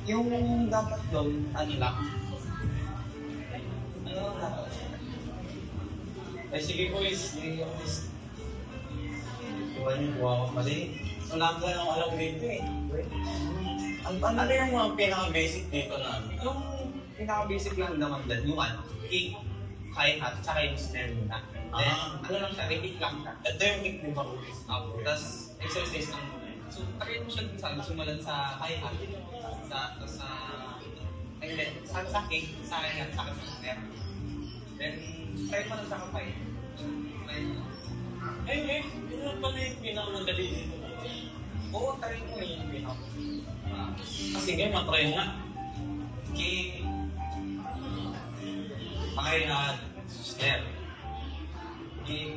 Yung dapat doon, ano lang? Ano dapat? Eh, sige po, sige yung list. Iwan yung buha ko mali. Wala ko lang alam dito eh. Ano yung mga pinaka-basic dito namin? Yung pinaka-basic lang naman dyan, yung ano, kick, hi-hat, tsaka yung snare muna. Then, ano lang siya, repeat lang siya. Ito yung kick ni Marulis. Tapos, exercise lang muna. So, try mo siya sa sumalan sa hi-hat, sa kick, sa hi-hat, sa snare. Then, try mo lang sa kapay. Eh, ito pala yung pinakamadali dito. Oo, try mo yung pinaka. Sige, matry nga. Kick, hi-hat, snare. Kick,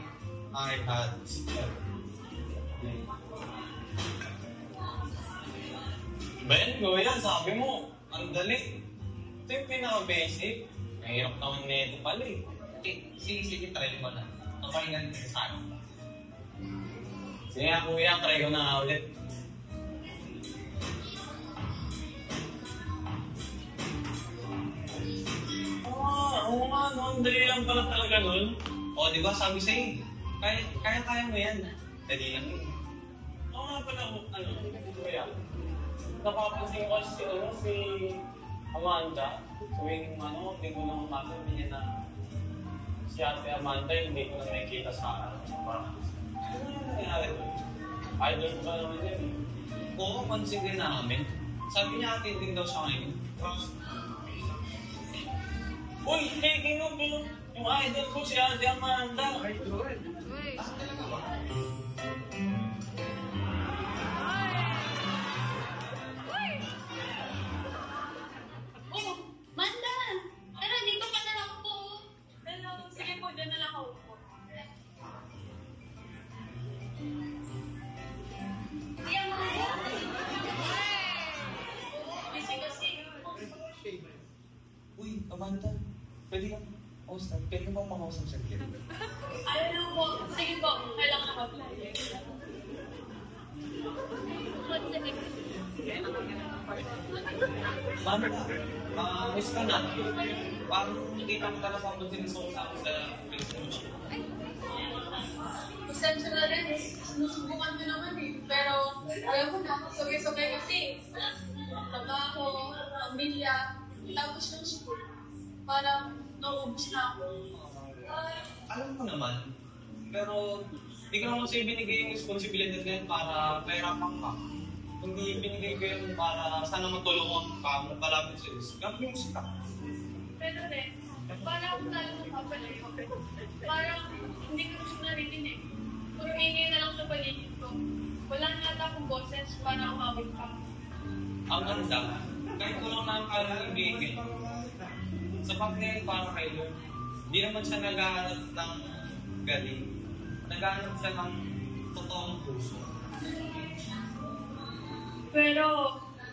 hi-hat, snare. Ben, yan, sabi mo, ang dali. Ito yung pinaka-basic. Mahirap naman nito pala eh. Sige, try mo na. Napahingan ko sa akin. Sige nga kuya, try ko na ulit. Oo nga, no? Ang dali lang pala talaga nun. O, di ba, sabi sa'yo, kaya mo yan. Dali lang yun. Oo nga pala, kuya. Napapansin ko si Amanda, tuwing linggo ng umaga, niya na si Ate Amanda, hindi ko na nakikita sa parang, ano nangyari doon? Idol ko ba naman yan? Oo, pansin din namin. Sabi niya atin din daw siya ngayon. Uy, taking up yung idol ko si Ate Amanda. Idol? Talaga ba? Uy, Amanda, pwede ka makausap sa gilid? Ano po? Sige po, kailangan ako. Miss ka na. Parang hindi ka talaga sinusuko sa akin sa Facebook. Pasensya na rin. Sinusubukan ko naman eh. Pero ayaw ko na. Sabay-sabay kasi. Trabaho, pamilya, tapos ng school. Parang naubos na ako. Alam mo naman, pero hindi ko naman sa'yo binigay yung responsibilidad na yun para pahirapan ka. Hindi binigay ko yun para sana matulungan ka mo palapit sa Diyos. Gagawin mo siya. Pero rin, parang tayo mapapalayo. Parang hindi ko gusto narinig. Puro ingay na lang sa paligid ko. Wala nata akong boses para umabot ka. Ang ganda, kahit ko lang nakakalang ibigay. Sa pag-ngayon para kayo, hindi naman siya naghahanap ng galing. Naghahanap siya ng totoong puso. Pero,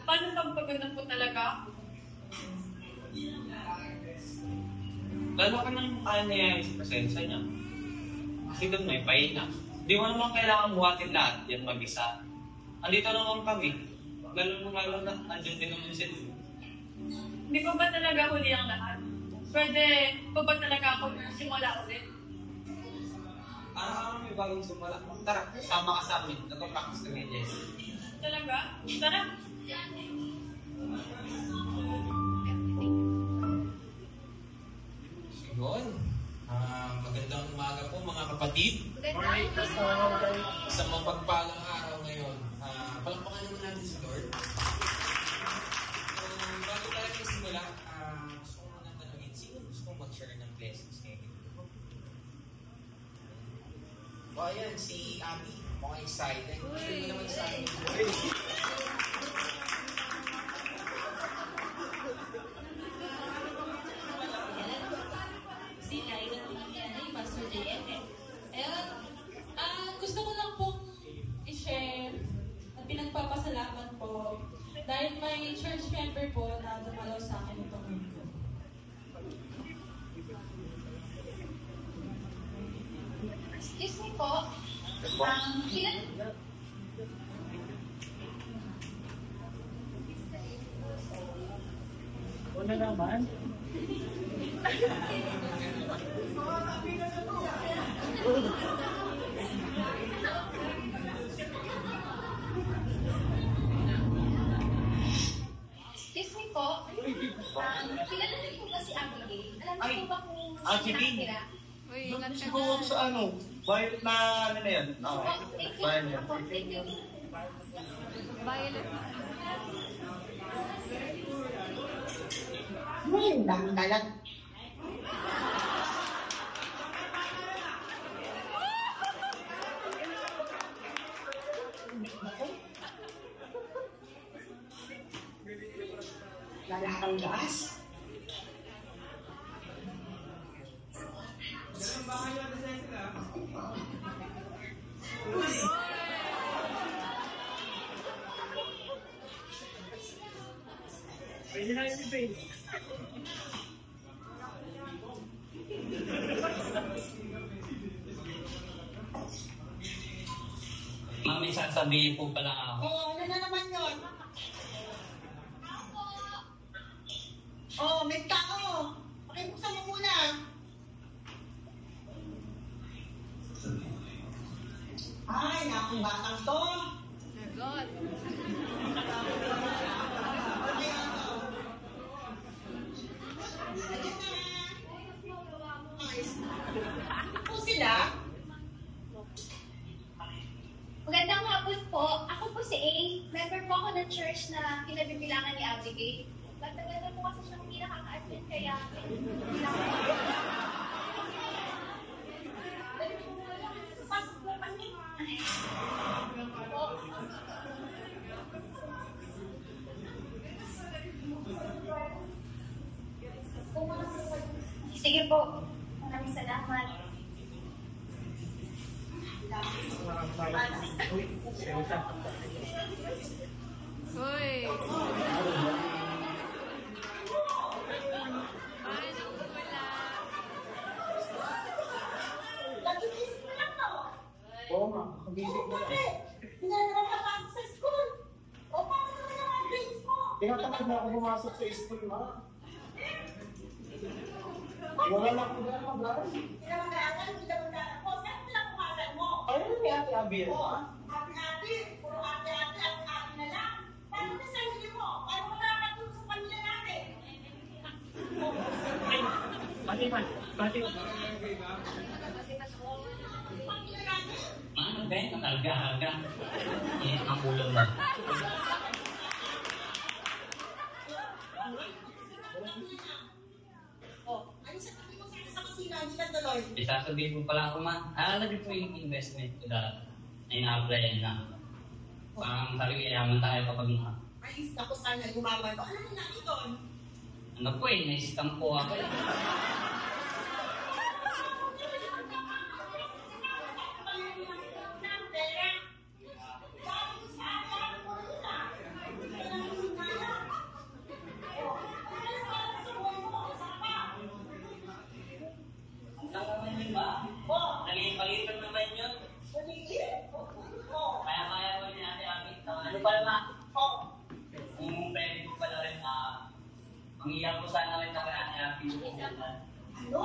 paano pagpagandang po talaga? Lalo ka nang kaya niya sa presensya niya. Kasi doon may pahinga. Di mo naman kailangan buhatin lahat yan mag-isa. Andito naman kami. Lalo na andyan din naman siya. Hindi ko ba talaga huli ang lahat? Pwede pa ba talaga ako simula ulit? May bagong simula. Tara, sama ka sa amin. Nagpa-practice kami, Jess. Talaga? Tara! Sigon. Magandang umaga po mga kapatid. Sa mapagpalang araw ngayon. Palakpakan naman natin si Lord. Bago tayo magsimula, gusto ko muna tanongin, sino gusto kong mag-share ng blessings ngayon? O ayan, si Abby. Mukhang excited. Share mo naman sa akin. Si Laila ni Pastor JM. Gusto ko lang pong i-share at pinagpapasalamat po dahil may church member po na dumalaw sa akin itong mundo. Excuse me po. na naman. Excuse me po. Kilala niyo po ba si Abigail? Alam niyo po ba kung si saan Bing. nakatira? Doon siguro sa ano, bayad na ano na yan. Bayad yan. Violet. Ang dalag. Lalakang gas. Pwede na yun si Faye. Ma'am, may sasabihin po pala ako. Oo, ano na naman yun? Oh, may tao. Pakibuksan mo muna. Ay, nakong batang to. God. Po sila? Magandang hapon po. Ako po si A. Member po ako ng church na kinabibilangan ni Abigail. Ganda-ganda po kasi siyang hindi nakaka-attend kaya... Pasok po kami. Po. Sige po. Maraming salamat. Uy! Nagigising mo lang to. Oo nga, kagising ko lang. Bakit? Hindi na nakapasok sa school. O, paano naman ang mga grades mo? Tinatamad na ako pumasok sa school, ma. Wala na akong gano'n mag-aaral. Hindi naman kailangan, hindi naman kailangan. O, saan mo lang pumasok mo? Ayun ni Ate Abir. O, ate-ate, puro ate-ate, ate-ate na lang. Paano na sarili mo? Paano mo nakakatulong sa pamilya natin? Pati man, pati man. Pamilya natin? Ano ba yun? Nakalga-haga. Ang ulo mo. O, ano sasabihin mo sa kusina? Hindi na tuloy. Isasabihin mo pala ako, ma. Alam po yung investment ko dahil na ina-applyan na. Parang sabi yaman tayo kapag Ay, tapos sana gumawa ko. Ano na ito? ano po eh, na-scam po ako. Ang naman yun ba? Nalipalitan naman yun. Kaya-kaya ko ni Ate Ami. Ano pala ma? Kung pwede ko pala rin mangiyak ko sana rin na kay Ate Ami. Ano?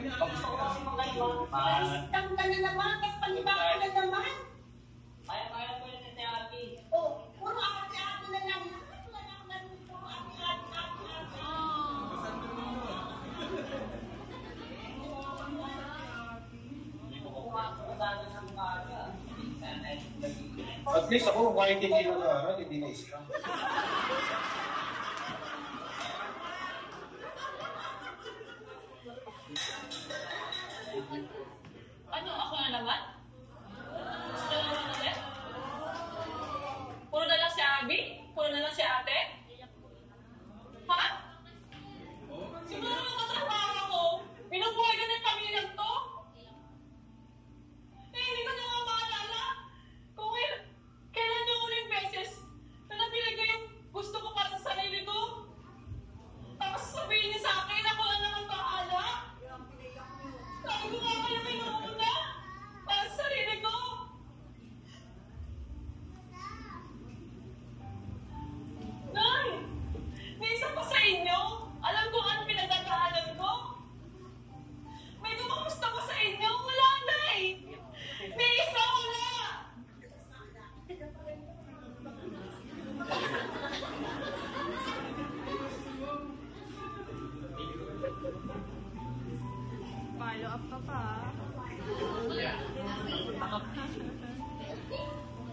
Gusto ko kasi makaiwan. Tang ka na naman, tapos panibago na naman. Kaya-kaya ko rin Ate Ami. O, puro ate-ate na lang. Wala na akong ganun, puro ate-ate. Hindi ko pumasok ko sana sa mukha ka. At least ako, kahit hindi nag-aaral, hindi na-scam. Ano, ako na naman? Gusto na naman ulit? Puro na lang si Abby? Puro na lang si ate? Ha? Siguro nakatrabaho ako. Binubuhay ka ng pamilyang to? Eh, hindi ko na nga maalala. Kung kailan yung uling beses na napilagay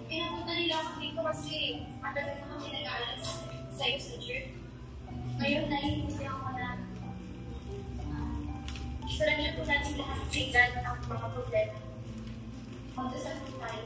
Pinapunta nila ako dito kasi matagal na kami nag-aaral sa'yo sa church. Ngayon, naiintindihan ko na gusto lang niyo po natin lahat tingnan ang mga problema. Magdasal po tayo.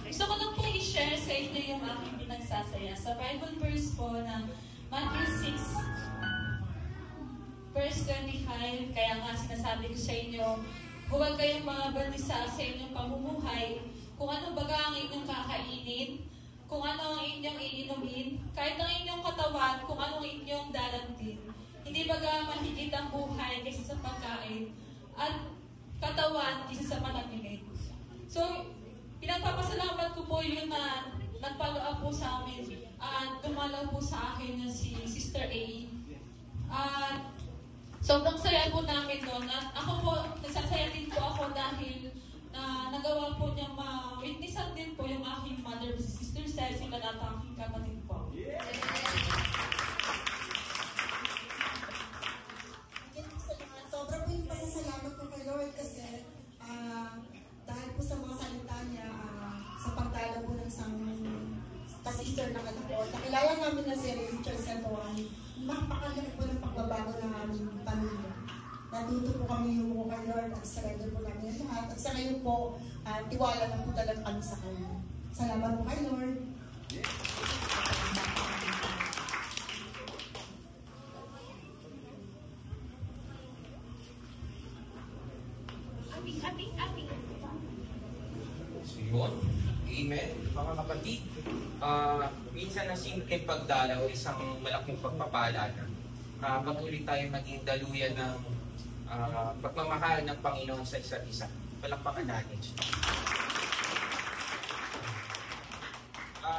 Gusto ko lang po i-share sa inyo yung aking pinagsasaya. Sa Bible verse po ng Matthew 6, verse 25, kaya nga sinasabi ko sa inyo, huwag kayong mga balisa sa inyong pamumuhay, kung ano baga ang inyong kakainin, kung ano ang inyong iinumin, kahit ang inyong katawan, kung ano ang inyong dalantin. Hindi baga mahigit ang buhay kaysa sa pagkain, at katawan kaysa sa panamimik. So, pinagpapasalamat ko po yun na nag-follow up po sa amin at dumalaw po sa akin na si Sister A. At sobrang saya po namin doon. At ako po, nagsasaya din po ako dahil na nagawa po niya ma-witnessan din po yung aking mother, si Sister Cecil, at aking kapatid po. Sobra po yung pasasalamat ko kay Lord kasi dahil po sa mga salita niya, sa pagdala po ng isang sister ng anak ko, nakilala namin na si Richard Sandoval, napakalaki po ng pagbabago ng aming pamilya. Natuto po kami yung kay Lord at surrender po namin ang lahat. At sa ngayon po, tiwala na po talaga kami sa Kanya. Salamat po kay Lord. So yun, amen. Mga kapatid, minsan ang simpleng pagdalaw isang malaking pagpapala na. Patuloy tayo maging daluyan ng pagmamahal ng Panginoon sa isa't isa. Palakpakan natin siya.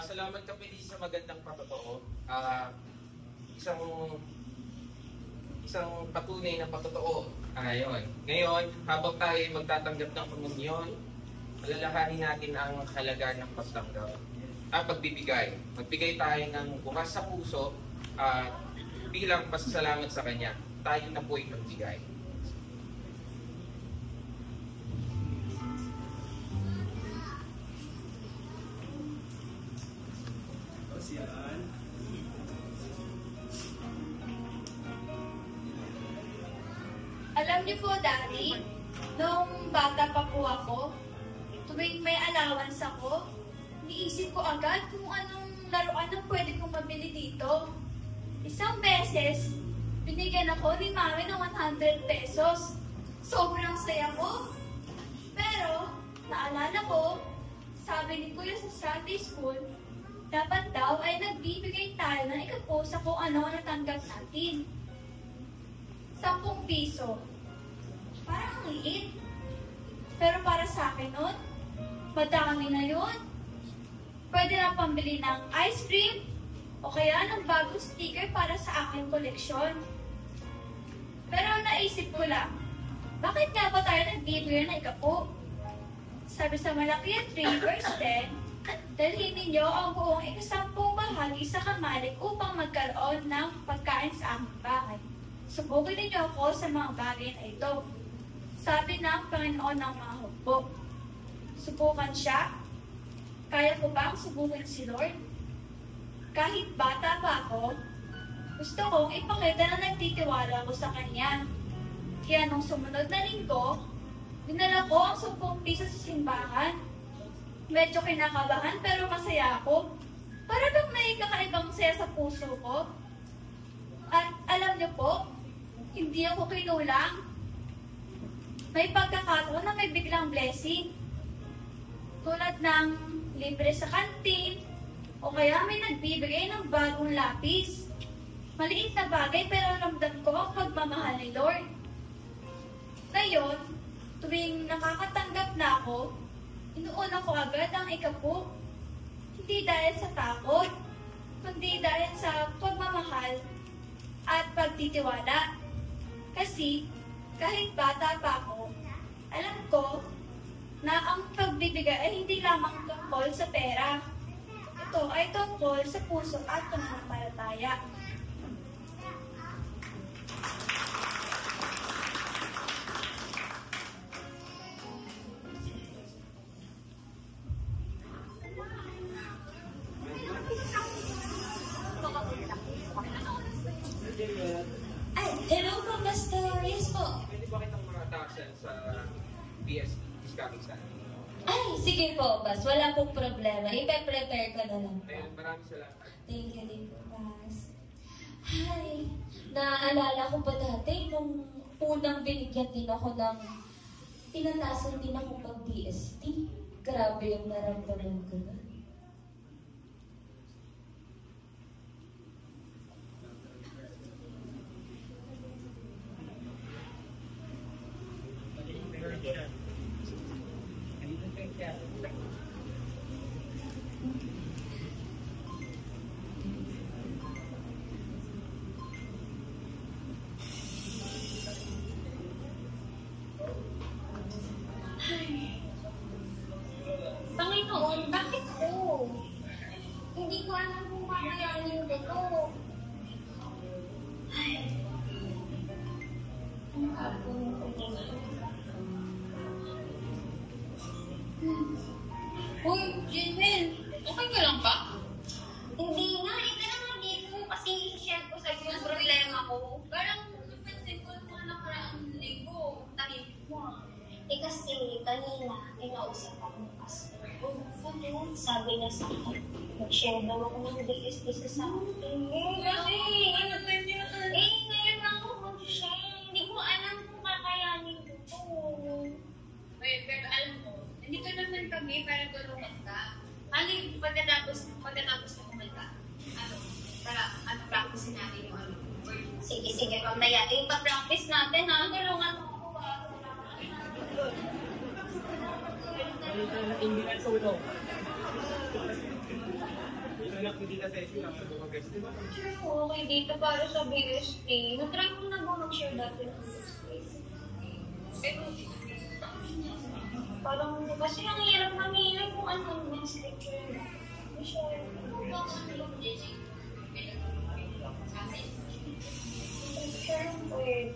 Salamat kapatid sa magandang patotoo. Isang patunay na patotoo. Ayun. Ngayon, habang tayo magtatanggap ng komunyon, alalahanin natin ang halaga ng pagtanggap. Pagbibigay. Magbigay tayo ng bukas sa puso bilang pasasalamat sa Kanya. Tayo na po'y magbigay. Alam niyo po, Daddy, nung bata pa po ako, tuwing may allowance ako, niisip ko agad kung anong laruan ang pwede kong mabili dito. Isang beses, binigyan ako ni Mami ng 100 pesos. Sobrang saya ko. Pero, naalala ko, sabi ni Kuya sa Sunday School, dapat daw ay nagbibigay tayo ng ikapo sa kung ano ang natanggap natin. 10 piso. Parang ang liit. Pero para sa akin nun, madami na yun. Pwede na pambili ng ice cream o kaya ng bagong sticker para sa aking koleksyon. Pero naisip ko lang, bakit nga ba tayo nagbibigay ng ikapo? Sabi sa Malakian 3 verse 10, dalhin ninyo ang buong 10 bahagi sa kamalik upang magkaroon ng pagkain sa aming bahay. Subukin ninyo ako sa mga bagay na ito. Sabi ng Panginoon ng mga hukbo. Subukan siya. Kaya ko bang subukin si Lord? Kahit bata pa ako, gusto kong ipakita na nagtitiwala ko sa Kanya. Kaya nung sumunod na linggo, dinala ko ang 10 piso sa simbahan. Medyo kinakabahan pero masaya ako. Para bang may kakaibang saya sa puso ko. At alam niyo po, hindi ako kinulang. May pagkakataon na may biglang blessing. Tulad ng libre sa kantin, o kaya may nagbibigay ng bagong lapis. Maliit na bagay pero ramdam ko ang pagmamahal ni Lord. Ngayon, tuwing nakakatanggap na ako, inuuna ko agad ang ikapo. Hindi dahil sa takot, kundi dahil sa pagmamahal at pagtitiwala. Kasi, kahit bata pa ako, alam ko na ang pagbibigay ay hindi lamang tungkol sa pera. Ito ay tungkol sa puso at pananampalataya. Ay, hello po, Pastor. Yes po. Pwede ba kitang makatasan sa BST Discovery Center? Ay, sige po, Bas. Wala pong problema. Ipe-prepare ka na lang. Ayun, maraming salamat. Thank you din po, Bas. Hi. Naaalala ko pa dati nung unang binigyan din ako ng tinataasan din ako pag DST. Grabe yung naramdaman ko na. Panginoon, bakit ko? Hindi ko alam kung kakayanin ko to. Ay. Ang kapon ko. Uy, Jinwin, okay ka lang ba? Hindi nga, ito naman dito kasi i-share ko sa iyo yung problema ko. Parang napansin ko ng mga nakaraang linggo. Tahimik mo. Kasi kanina, inausap ako ng pastor. Sabi niya sa akin, mag-share daw ako ng DST sa akin. Kasi, ano ba yun? Ngayon lang ako mag-share. Hindi ko alam kung kakayanin ko to. Wait, pero alam mo, nandito naman kami para tulungan ka. Haling pagkatapos na kumanta. Practice natin yung ano. Sige, mamaya. Pa-practice natin ha. Tulungan mo ako ha. Hindi na solo. Ito lang hindi na session ang mag-guest, di ba? Okay, dito para sa BST. Natry ko na ba mag-share dati ng BST? Pero, Parang kasi ang hirap mamili kung ano yung scripture. Share. Sure, pwede.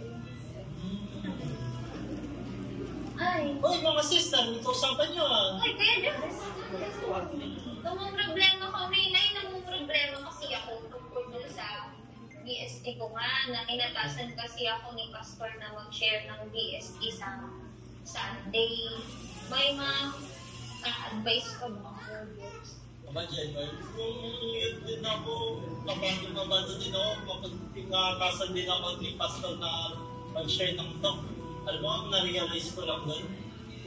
Ay. Uy, mga sister, ito usapan nyo ah. Ay, pwede. Namang problema kami, namang problema kasi ako tungkol sa BST ko nga, na inatasan kasi ako ni Pastor na mag-share ng BST sa Sunday. May mga advice ko mga words. Aba, Jennifer, yun din ako, kabado din ako, kapag pinakasan din ako ni Pastor na mag-share ng talk. Alam mo, ang na-realize ko lang doon,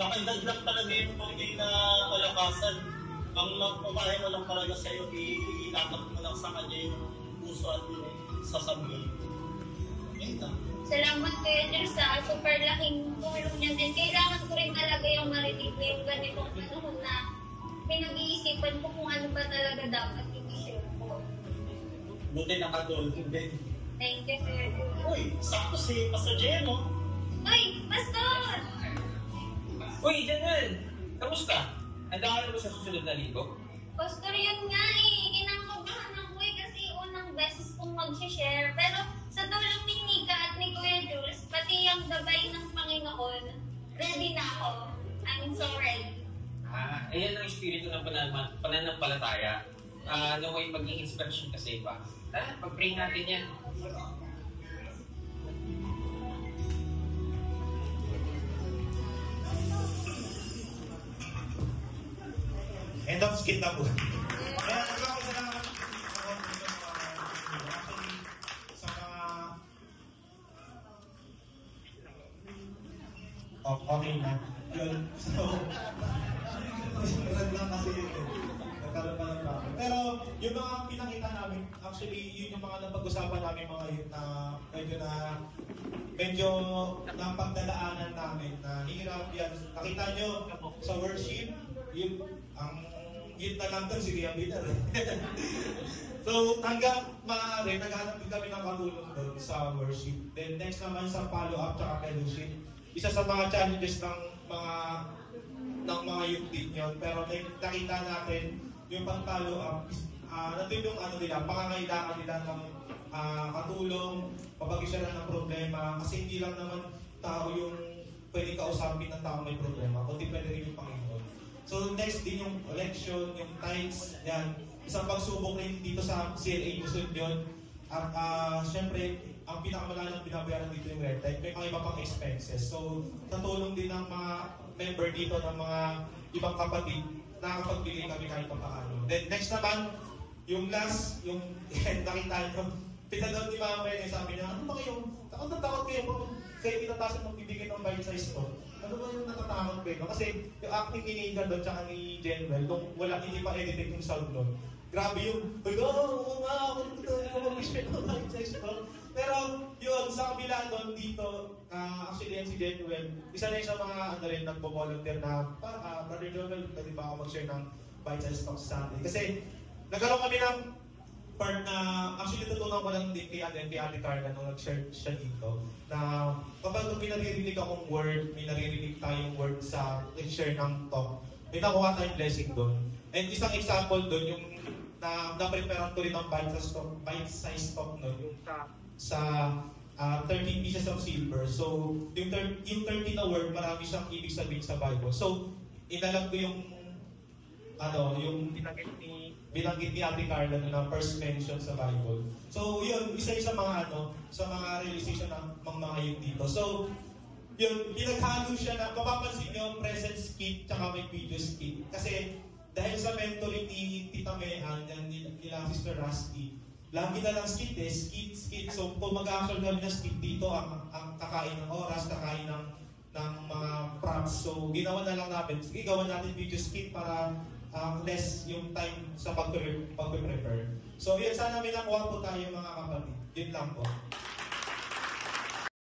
nakagagdag talaga yung pagkain na kalakasan. Ang magpapahe mo lang talaga sa'yo, ilatak mo lang sa kanya yung puso at yung sasabihin. Yun lang. Salamat kayo dyan sa super laking tulong niya din. Kailangan ko rin talaga yung marinig na yung ganitong panahon na pinag-iisipan ko kung ano ba talaga dapat i-share ko. Buti nakatulong din. Thank you, sir. Uy, sakto si Pastor Jeno. Uy, Pastor! Uy, Janel! Kamusta? Handa ka na ba sa susunod na linggo? Pastor, yun nga eh. Kinakabahan ako eh kasi unang beses kong mag-share. Pero sa tulong ni Nika at ni Kuya Jules, pati yung gabay ng Panginoon, ready na ako. I'm so ready. Ayan ang espiritu ng pananampalataya. Naway maging inspiration kasi ba? Tara, pag-pray natin yan. End of skit na po. Kaya maraming salamat sa mga okay na. Yun. So, lang kasi yun. Nagkaroon pa ng bakit. Pero yung mga pinakita namin, actually, yun yung mga napag-usapan namin mga yun na medyo napagdalaanan namin na hirap yan. Nakita nyo sa worship, yung hit na lang doon, si Kuya Peter. So, hanggang maaari, naghanap din kami ng katulong doon sa worship. Then, next naman sa follow-up tsaka fellowship. Isa sa mga challenges ng mga youth team yun. Pero nakita natin yung pang-follow-up, natin yung pangangailangan nila ng katulong, pagpag-isyaran ng problema. Kasi hindi lang naman tao yung pwede kausapin ng tao may problema, kundi pwede rin yung Panginoon. So, next din yung election, yung tithes, yan. Isang pagsubok rin dito sa CLA Luzon yun. At syempre, ang pinakamalalang binabayaran dito yung red tide, may mga iba pang expenses. So, sa tulong din ng mga member dito ng mga ibang kapatid, nakakapagbigay kami kahit pa paano. Then next naman, yung last, yung nakita nyo, pinanood ni Mama Ren, sabi niya, ano ba kayo? Takot kayo kayo tinatasan ng bibigay ng bite size to. Ano ba yung natatakot kayo? Kasi yung acting ni Negan doon, tsaka ni General, kung hindi pa edited yung sound doon, grabe yung, oo nga, ako mag-share ng bite size to. Pero yun, sa kabila doon dito, actually yan si General, isa na yung sa mga nagpo-volunteer na, Brother Joel, pwede ba ako mag-share ng bite size talk sa atin? Kasi nagkaroon kami ng part na, actually natutunan ko lang din kay Ate Carla nung nag-share siya dito, na kapag may naririnig akong word, may naririnig tayong word sa share ng talk, may nakuha tayong blessing doon. And isang example doon, yung na-preparean ko rin ng bite-size talk noon, yung sa 13 pieces of silver. So, yung 13 na word, marami siyang ibig sabihin sa Bible. So, inalam ko yung binanggit ni Ate Carla na first mention sa Bible. So, yun, isa sa mga realization ng mga yun dito. So, yun, pinaghalo siya na, mapapansin nyo, presence kit, tsaka may video skit. Kasi, dahil sa mentoring ni Tita Mehan, nila Sister Rusty, lagi na lang skit. So, kung mag-actual kami ng skit dito, ang kakain ng oras, kakain ng mga props. So, ginawa na lang namin. Sige, gawan natin video skit para less yung time sa pag-prepare. So, yun, sana may nakuha po tayo mga kapatid. Yun lang po.